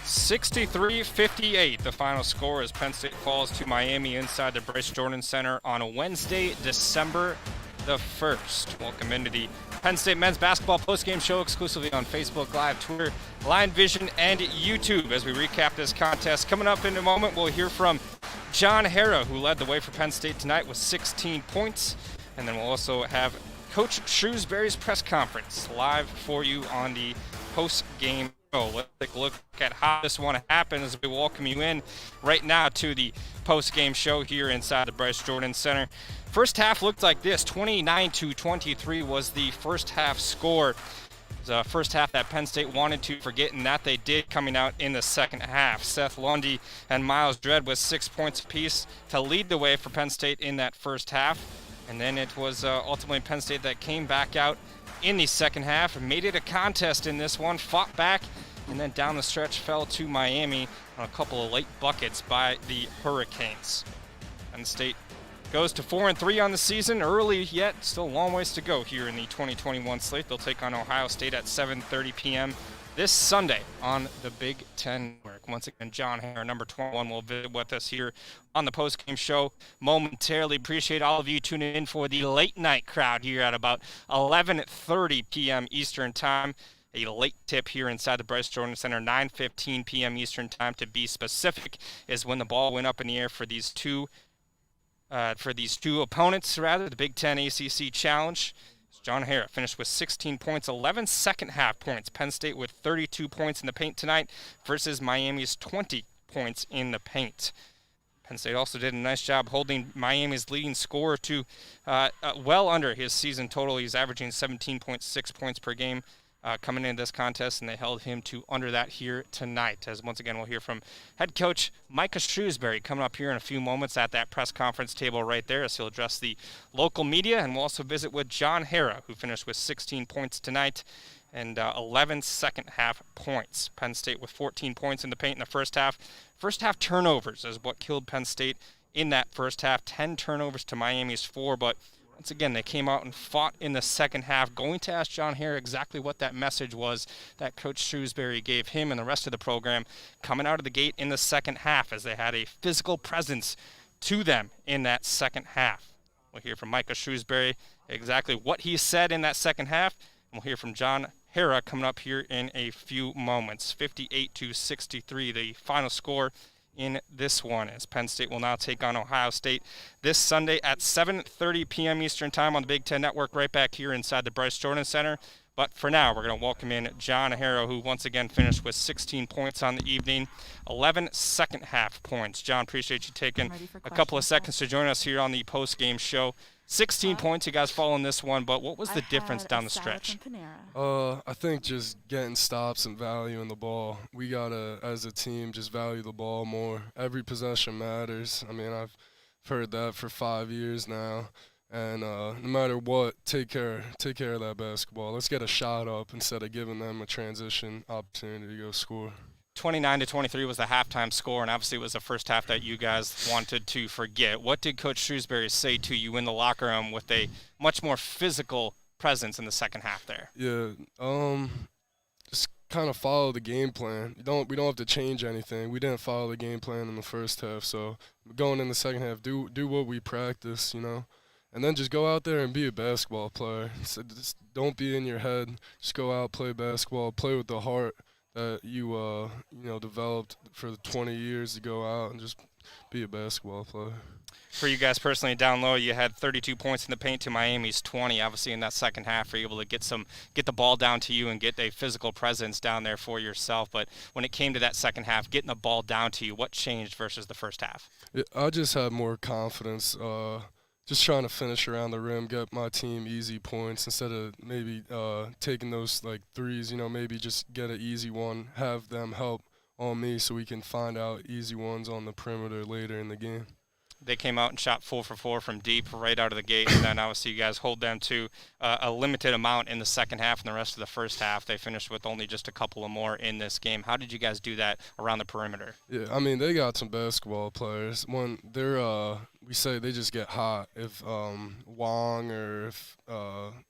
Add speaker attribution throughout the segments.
Speaker 1: 63-58, the final score as Penn State falls to Miami inside the Bryce Jordan Center on a Wednesday, December the 1st. Welcome into the Penn State men's basketball postgame show exclusively on Facebook Live, Twitter, Line Vision, and YouTube as we recap this contest. Coming up in a moment, we'll hear from John Harrow, who led the way for Penn State tonight with 16 points. And then we'll also have Coach Shrewsbury's press conference live for you on the post-game show. Let's take a look at how this one happened as we welcome you in right now to the post-game show here inside the Bryce Jordan Center. First half looked like this. 29-23 was the first half score. It was a first half that Penn State wanted to forget, and that they did coming out in the second half. Seth Lundy and Miles Dredd with 6 points apiece to lead the way for Penn State in that first half. And then it was ultimately Penn State that came back out in the second half and made it a contest in this one, fought back, and then down the stretch fell to Miami on a couple of late buckets by the Hurricanes. Penn State goes to 4-3 on the season, early yet, still a long ways to go here in the 2021 slate. They'll take on Ohio State at 7:30 p.m. this Sunday on the Big Ten Network. Once again, John Harrow, number 21, will visit with us here on the postgame show momentarily. Appreciate all of you tuning in for the late night crowd here at about 11:30 p.m. Eastern Time. A late tip here inside the Bryce Jordan Center, 9:15 p.m. Eastern Time to be specific, is when the ball went up in the air for these two opponents, the Big Ten ACC Challenge. John Herrera finished with 16 points, 11 second-half points. Penn State with 32 points in the paint tonight versus Miami's 20 points in the paint. Penn State also did a nice job holding Miami's leading scorer to well under his season total. He's averaging 17.6 points per game coming into this contest, and they held him to under that here tonight. As once again, we'll hear from head coach Micah Shrewsbury coming up here in a few moments at that press conference table right there as he'll address the local media, and we'll also visit with John Harrow, who finished with 16 points tonight and 11 second-half points. Penn State with 14 points in the paint in the first half. First-half turnovers is what killed Penn State in that first half. 10 turnovers to Miami's 4, but once again, they came out and fought in the second half. Going to ask John Harrow exactly what that message was that Coach Shrewsbury gave him and the rest of the program coming out of the gate in the second half, as they had a physical presence to them in that second half. We'll hear from Micah Shrewsbury exactly what he said in that second half, and we'll hear from John Harrow coming up here in a few moments. 58-63, the final score in this one, as Penn State will now take on Ohio State this Sunday at 7:30 p.m. Eastern Time on the Big Ten Network, right back here inside the Bryce Jordan Center. But for now, we're going to welcome in John Harrow, who once again finished with 16 points on the evening, 11 second-half points. John, appreciate you taking a couple of seconds to join us here on the post-game show. 16 points, you guys following this one, but what was the difference down the stretch?
Speaker 2: I think just getting stops and value in the ball. We got to, as a team, just value the ball more. Every possession matters. I mean, I've heard that for 5 years now. And no matter what, take care of that basketball. Let's get a shot up instead of giving them a transition opportunity to go score.
Speaker 1: 29-23 was the halftime score, and obviously it was the first half that you guys wanted to forget. What did Coach Shrewsbury say to you in the locker room with a much more physical presence in the second half there?
Speaker 2: Yeah, just kind of follow the game plan. We don't have to change anything. We didn't follow the game plan in the first half, so going in the second half, do what we practice, and then just go out there and be a basketball player. So just don't be in your head. Just go out, play basketball, play with the heart that you developed for the 20 years to go out and just be a basketball player.
Speaker 1: For you guys personally down low, you had 32 points in the paint to Miami's 20. Obviously in that second half, you're able to get the ball down to you and get a physical presence down there for yourself. But when it came to that second half, getting the ball down to you, what changed versus the first half?
Speaker 2: Yeah, I just had more confidence. Just trying to finish around the rim, get my team easy points instead of maybe taking those threes, maybe just get an easy one, have them help on me so we can find out easy ones on the perimeter later in the game.
Speaker 1: They came out and shot 4 for 4 from deep right out of the gate, and then obviously you guys hold them to a limited amount in the second half, and the rest of the first half they finished with only just a couple of more in this game. How did you guys do that around the perimeter?
Speaker 2: Yeah, I mean, they got some basketball players. When they're, we say they just get hot. If Wong or if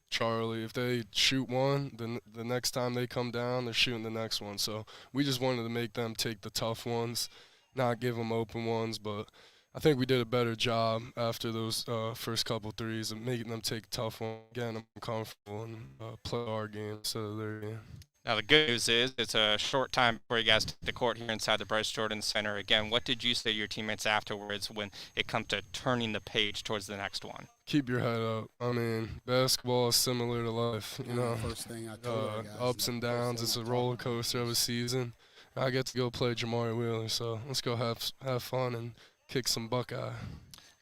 Speaker 2: Charlie, if they shoot one, then the next time they come down, they're shooting the next one. So we just wanted to make them take the tough ones, not give them open ones, but I think we did a better job after those first couple threes of making them take tough one, getting them comfortable, and play our game instead of their game.
Speaker 1: Now the good news is it's a short time before you guys take the court here inside the Bryce Jordan Center. Again, what did you say to your teammates afterwards when it comes to turning the page towards the next one?
Speaker 2: Keep your head up. I mean, basketball is similar to life, you know.
Speaker 3: First thing I told our guys,
Speaker 2: ups and downs. It's a roller coaster of a season. I get to go play Jamari Wheeler, so let's go have fun and kick some Buckeye.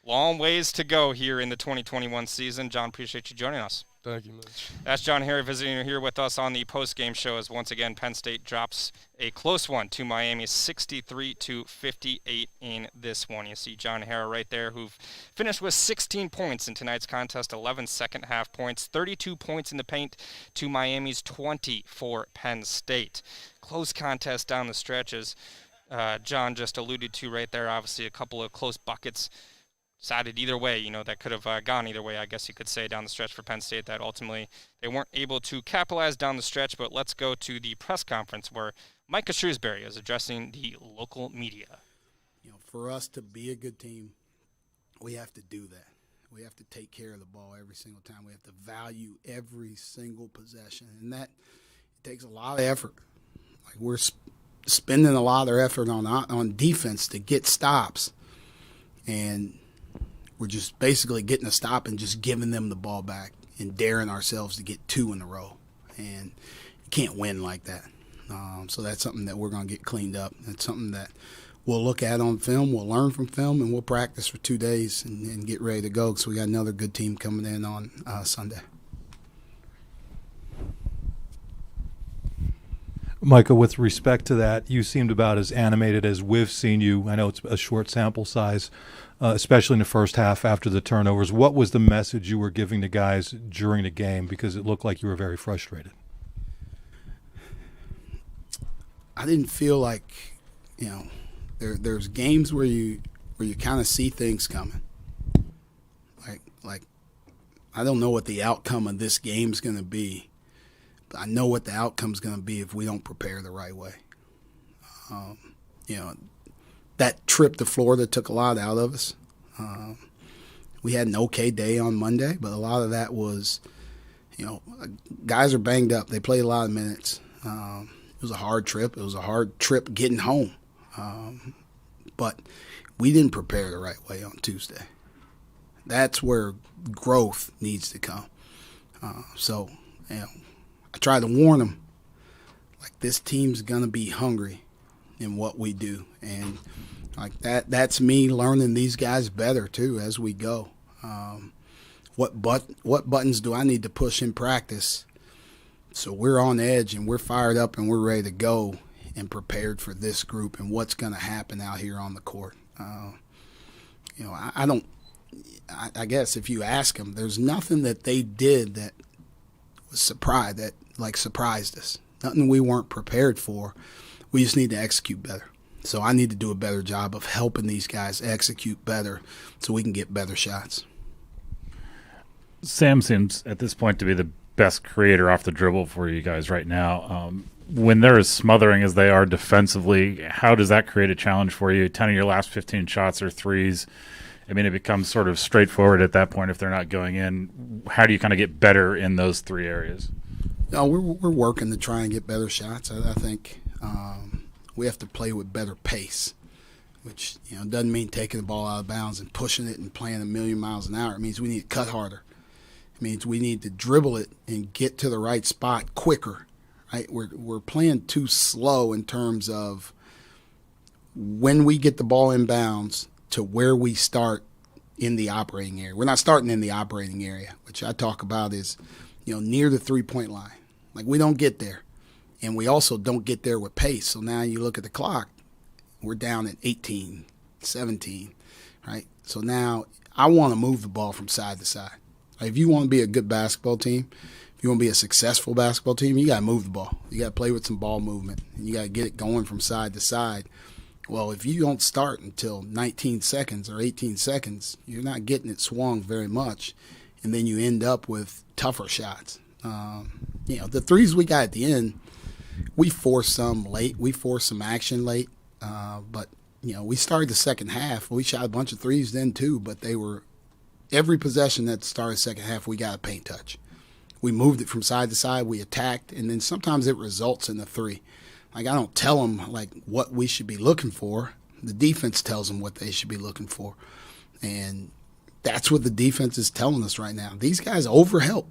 Speaker 1: Long ways to go here in the 2021 season. John, appreciate you joining us.
Speaker 2: Thank you, Mitch.
Speaker 1: That's John Harrow visiting here with us on the Postgame Show as once again Penn State drops a close one to Miami, 63-58 in this one. You see John Harrow right there, who finished with 16 points in tonight's contest, 11 second-half points, 32 points in the paint to Miami's 20 for Penn State. Close contest down the stretches. John just alluded to right there, obviously a couple of close buckets. Decided either way, you know, that could have gone either way, I guess you could say, down the stretch for Penn State, that ultimately they weren't able to capitalize down the stretch. But let's go to the press conference where Micah Shrewsbury is addressing the local media.
Speaker 3: You know, for us to be a good team, we have to do that. We have to take care of the ball every single time. We have to value every single possession, and that it takes a lot of effort. Like we're spending a lot of effort on defense to get stops, and we're just basically getting a stop and just giving them the ball back and daring ourselves to get 2 in a row. And you can't win like that. So that's something that we're going to get cleaned up. That's something that we'll look at on film, we'll learn from film, and we'll practice for 2 days and get ready to go because we got another good team coming in on Sunday.
Speaker 4: Micah, with respect to that, you seemed about as animated as we've seen you. I know it's a short sample size, especially in the first half after the turnovers. What was the message you were giving the guys during the game? Because it looked like you were very frustrated.
Speaker 3: I didn't feel like, you know, there's games where you kind of see things coming. Like I don't know what the outcome of this game's going to be. I know what the outcome's going to be if we don't prepare the right way. You know, that trip to Florida took a lot out of us. We had an okay day on Monday, but a lot of that was, you know, guys are banged up. They played a lot of minutes. It was a hard trip. It was a hard trip getting home. But we didn't prepare the right way on Tuesday. That's where growth needs to come. So, you know, I tried to warn them, like, this team's going to be hungry in what we do. And, like, that's me learning these guys better, too, as we go. What buttons do I need to push in practice so we're on edge and we're fired up and we're ready to go and prepared for this group and what's going to happen out here on the court. You know, I guess if you ask them, there's nothing that they did that was surprised us. Nothing we weren't prepared for. We just need to execute better. So I need to do a better job of helping these guys execute better so we can get better shots.
Speaker 5: Sam seems at this point to be the best creator off the dribble for you guys right now. When they're as smothering as they are defensively, how does that create a challenge for you? 10 of your last 15 shots are threes. I mean, it becomes sort of straightforward at that point if they're not going in. How do you kind of get better in those 3 areas?
Speaker 3: No, we're working to try and get better shots. I think we have to play with better pace, which, you know, doesn't mean taking the ball out of bounds and pushing it and playing a million miles an hour. It means we need to cut harder. It means we need to dribble it and get to the right spot quicker. Right? We're playing too slow in terms of when we get the ball in bounds to where we start in the operating area. We're not starting in the operating area, which I talk about is, you know, near the three-point line. Like, we don't get there. And we also don't get there with pace. So now you look at the clock, we're down at 18, 17. right? So now I want to move the ball from side to side. If you want to be a good basketball team, if you want to be a successful basketball team, you got to move the ball. You got to play with some ball movement, and you got to get it going from side to side. Well, if you don't start until 19 seconds or 18 seconds, you're not getting it swung very much, and then you end up with tougher shots. The threes we got at the end, we forced some late. We forced some action late, but we started the second half. We shot a bunch of threes then too, but they were every possession that started the second half, we got a paint touch. We moved it from side to side. We attacked, and then sometimes it results in a three. I don't tell them what we should be looking for. The defense tells them what they should be looking for, and that's what the defense is telling us right now. These guys overhelp.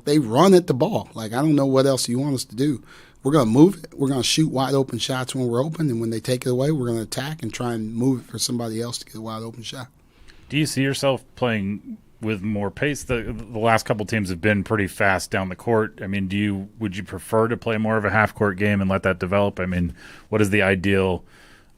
Speaker 3: They run at the ball. I don't know what else you want us to do. We're going to move it. We're going to shoot wide open shots when we're open, and when they take it away, we're going to attack and try and move it for somebody else to get a wide open shot.
Speaker 5: Do you see yourself playing with more pace? The last couple teams have been pretty fast down the court. Would you prefer to play more of a half-court game and let that develop? What is the ideal,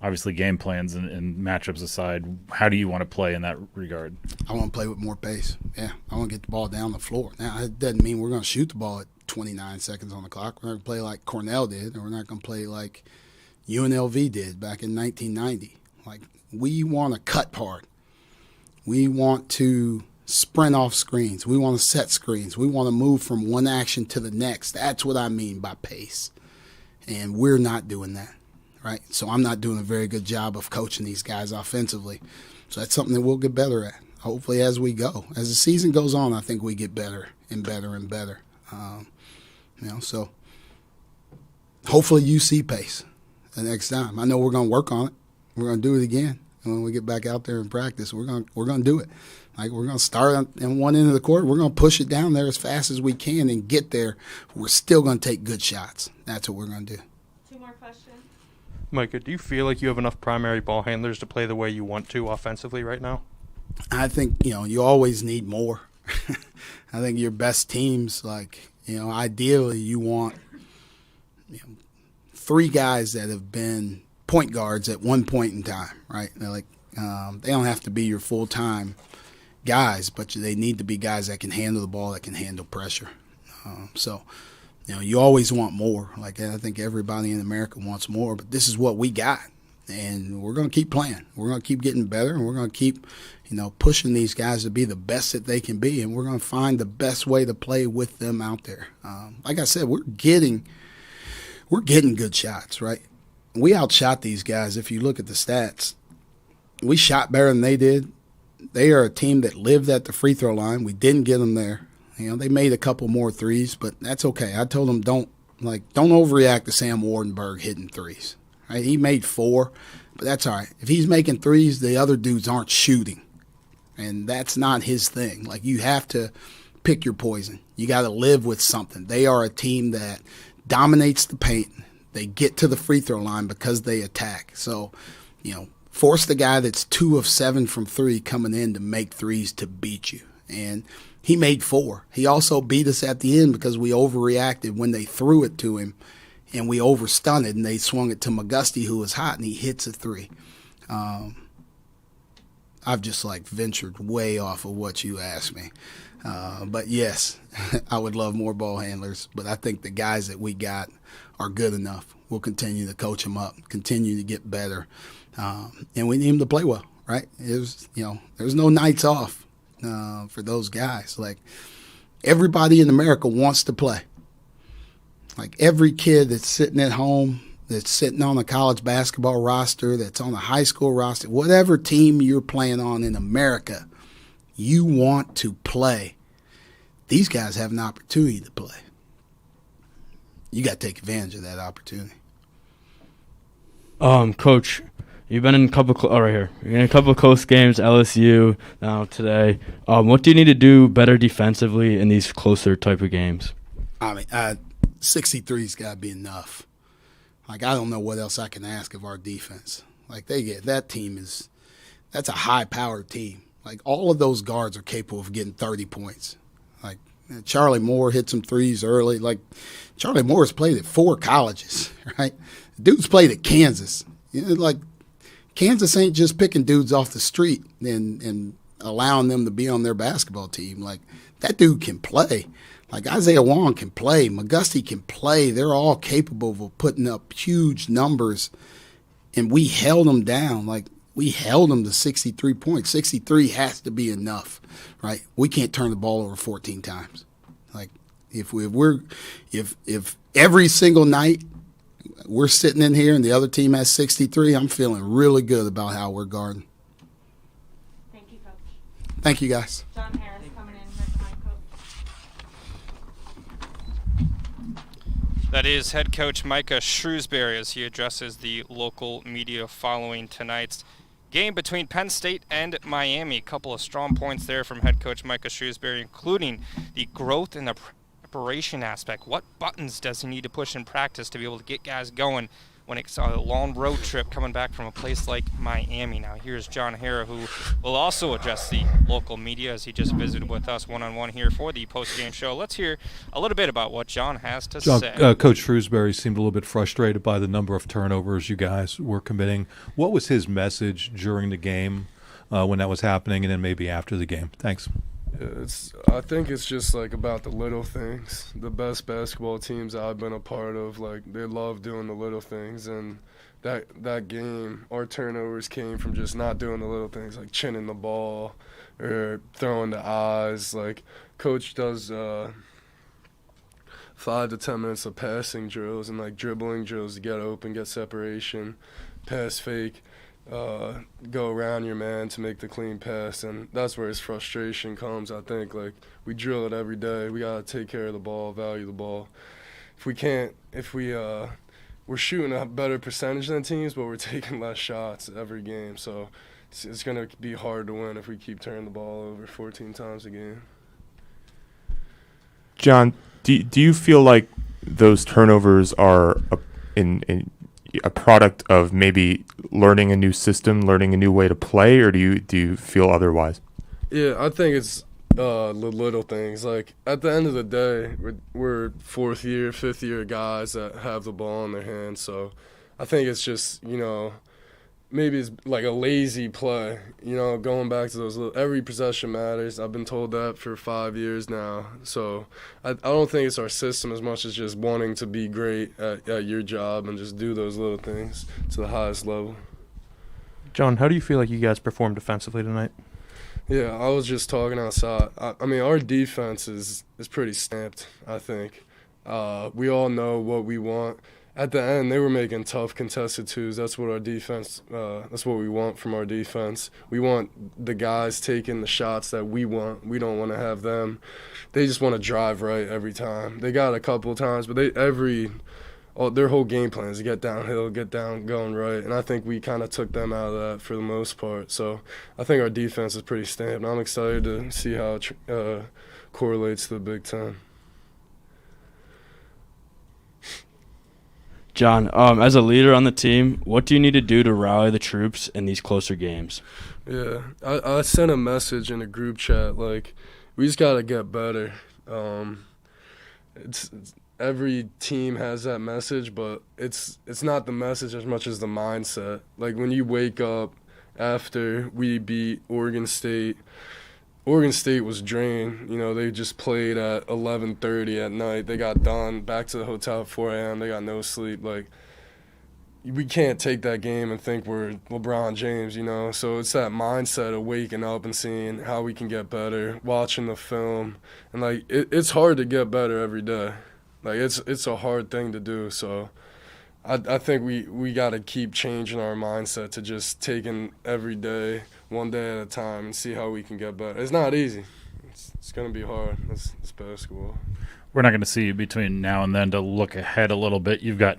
Speaker 5: obviously game plans and matchups aside, how do you want to play in that regard?
Speaker 3: I want to play with more pace. Yeah, I want to get the ball down the floor. Now, it doesn't mean we're going to shoot the ball at 29 seconds on the clock. We're not going to play like Cornell did, or we're not going to play like UNLV did back in 1990. We want to cut hard. We want to sprint off screens. We want to set screens. We want to move from one action to the next. That's what I mean by pace. And we're not doing that, right? So I'm not doing a very good job of coaching these guys offensively. So that's something that we'll get better at, hopefully, as we go. As the season goes on, I think we get better and better and better. So hopefully you see pace the next time. I know we're going to work on it. We're going to do it again. And when we get back out there and practice, we're going to do it. We're going to start on one end of the court. We're going to push it down there as fast as we can and get there. We're still going to take good shots. That's what we're going to do.
Speaker 6: 2 more questions.
Speaker 7: Micah, do you feel like you have enough primary ball handlers to play the way you want to offensively right now?
Speaker 3: I think, you always need more. I think your best teams, ideally you want 3 guys that have been point guards at one point in time, right? They're they don't have to be your full-time guys, but they need to be guys that can handle the ball, that can handle pressure. You always want more. I think everybody in America wants more, but this is what we got, and we're going to keep playing. We're going to keep getting better, and we're going to keep, pushing these guys to be the best that they can be, and we're going to find the best way to play with them out there. Like I said, we're getting good shots, right? We outshot these guys. If you look at the stats, we shot better than they did. They are a team that lived at the free throw line. We didn't get them there. They made a couple more threes, but that's okay. I told them don't overreact to Sam Wardenberg hitting threes. Right? He made 4, but that's all right. If he's making threes, the other dudes aren't shooting, and that's not his thing. You have to pick your poison. You got to live with something. They are a team that dominates the paint. They get to the free throw line because they attack. So, force the guy that's 2 of 7 from 3 coming in to make threes to beat you. And he made 4. He also beat us at the end because we overreacted when they threw it to him, and we overstunned it, and they swung it to McGusty, who was hot, and he hits a 3. I've just ventured way off of what you asked me. But yes, I would love more ball handlers, but I think the guys that we got are good enough. We'll continue to coach them up, continue to get better, and we need them to play well, right? There's no nights off for those guys. Everybody in America wants to play. Every kid that's sitting at home, that's sitting on a college basketball roster, that's on a high school roster, whatever team you're playing on in America, you want to play. These guys have an opportunity to play. You got to take advantage of that opportunity.
Speaker 8: Coach, you've been in a couple You're in a couple of close games, LSU now today. What do you need to do better defensively in these closer type of games?
Speaker 3: 63's got to be enough. I don't know what else I can ask of our defense. That team that's a high-powered team. All of those guards are capable of getting 30 points. Charlie Moore hit some threes early. Charlie Moore's played at 4 colleges, right? The dude's played at Kansas. Kansas ain't just picking dudes off the street and allowing them to be on their basketball team. Like, that dude can play. Like, Isaiah Wong can play. McGusty can play. They're all capable of putting up huge numbers, and we held them down. Like, we held them to 63 points. 63 has to be enough, right? We can't turn the ball over 14 times. Like, if every single night we're sitting in here and the other team has 63, I'm feeling really good about how we're guarding.
Speaker 6: Thank you, Coach.
Speaker 3: Thank you, guys.
Speaker 6: John Harris coming in here tonight, Coach.
Speaker 1: That is head coach Micah Shrewsbury as he addresses the local media following tonight's game between Penn State and Miami. A couple of strong points there from head coach Micah Shrewsbury, including the growth in the preparation aspect. What buttons does he need to push in practice to be able to get guys going when it's a long road trip coming back from a place like Miami? Now here's John Herrera, who will also address the local media as he just visited with us one-on-one here for the post-game show. Let's hear a little bit about what John has to say.
Speaker 4: Coach Shrewsbury seemed a little bit frustrated by the number of turnovers you guys were committing. What was his message during the game when that was happening, and then maybe after the game? Thanks.
Speaker 2: I think it's just like about the little things. The best basketball teams I've been a part of, like, they love doing the little things, and that game, our turnovers came from just not doing the little things, like chinning the ball or throwing the eyes. Like, coach does 5 to 10 minutes of passing drills and like dribbling drills to get open, get separation, pass fake. Go around your man to make the clean pass, and that's where his frustration comes. I think, like, we drill it every day. We gotta take care of the ball, value the ball. We're shooting a better percentage than teams, but we're taking less shots every game. So it's gonna be hard to win if we keep turning the ball over 14 times a game.
Speaker 9: John, do you feel like those turnovers are a product of maybe learning a new system, learning a new way to play, or do you feel otherwise?
Speaker 2: Yeah, I think it's the little things. Like, at the end of the day, we're 4th year, 5th year guys that have the ball in their hands. So I think it's just, maybe it's like a lazy play, going back to those every possession matters. I've been told that for 5 years now. So I don't think it's our system as much as just wanting to be great at your job and just do those little things to the highest level.
Speaker 7: John, how do you feel like you guys performed defensively tonight?
Speaker 2: Yeah, I was just talking outside. I mean, our defense is pretty stamped, I think. We all know what we want. At the end, they were making tough contested twos. That's what our defense. That's what we want from our defense. We want the guys taking the shots that we want. We don't want to have them. They just want to drive right every time. They got a couple of times, but their whole game plan is to get downhill, get down, going right. And I think we kind of took them out of that for the most part. So I think our defense is pretty stamped. I'm excited to see how it correlates to the Big Ten.
Speaker 8: John, as a leader on the team, what do you need to do to rally the troops in these closer games?
Speaker 2: Yeah, I sent a message in a group chat, like, we just got to get better. It's every team has that message, but it's not the message as much as the mindset. Like, when you wake up after we beat Oregon State was drained. They just played at 11:30 at night. They got done, back to the hotel at 4 a.m. They got no sleep. Like, we can't take that game and think we're LeBron James, So it's that mindset of waking up and seeing how we can get better, watching the film. And, like, it's hard to get better every day. Like, it's a hard thing to do. So I think we got to keep changing our mindset to just taking every day, one day at a time, and see how we can get better. It's not easy. It's going to be hard. It's basketball.
Speaker 5: We're not going to see you between now and then to look ahead a little bit. You've got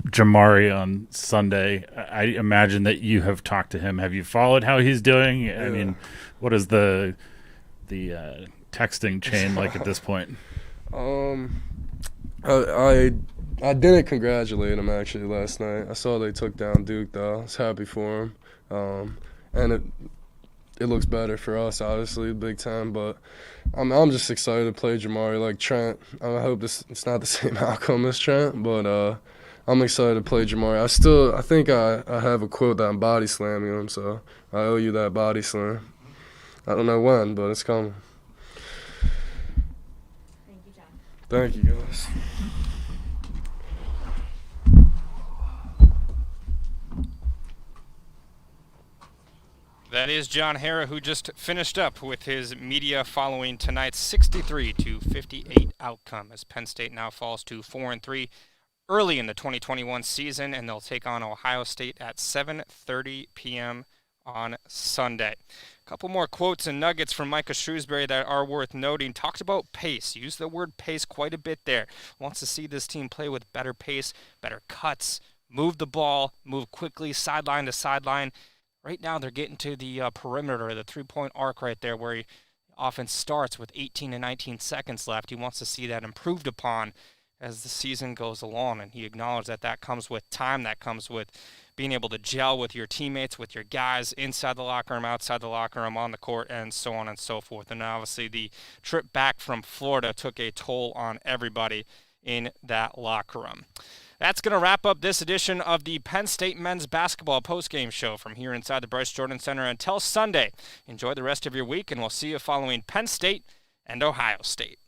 Speaker 5: Jamari on Sunday. I imagine that you have talked to him. Have you followed how he's doing? Yeah. I mean, what is the texting chain like at this point?
Speaker 2: I didn't congratulate him actually last night. I saw they took down Duke though. I was happy for him, and it looks better for us, obviously, Big Ten. But I'm just excited to play Jamari. Like Trent, I hope it's not the same outcome as Trent, but I'm excited to play Jamari. I think I have a quote that I'm body slamming him, so I owe you that body slam. I don't know when, but it's coming.
Speaker 6: Thank you, John.
Speaker 2: Thank you, guys.
Speaker 1: That is John Herrera, who just finished up with his media following tonight's 63-58 outcome, as Penn State now falls to 4-3 early in the 2021 season, and they'll take on Ohio State at 7:30 p.m. on Sunday. A couple more quotes and nuggets from Micah Shrewsbury that are worth noting. Talked about pace. Used the word pace quite a bit there. Wants to see this team play with better pace, better cuts, move the ball, move quickly, sideline to sideline. Right now they're getting to the perimeter, the three-point arc right there where he often starts with 18 to 19 seconds left. He wants to see that improved upon as the season goes along, and he acknowledged that that comes with time, that comes with being able to gel with your teammates, with your guys inside the locker room, outside the locker room, on the court, and so on and so forth. And obviously the trip back from Florida took a toll on everybody in that locker room. That's going to wrap up this edition of the Penn State men's basketball postgame show from here inside the Bryce Jordan Center until Sunday. Enjoy the rest of your week, and we'll see you following Penn State and Ohio State.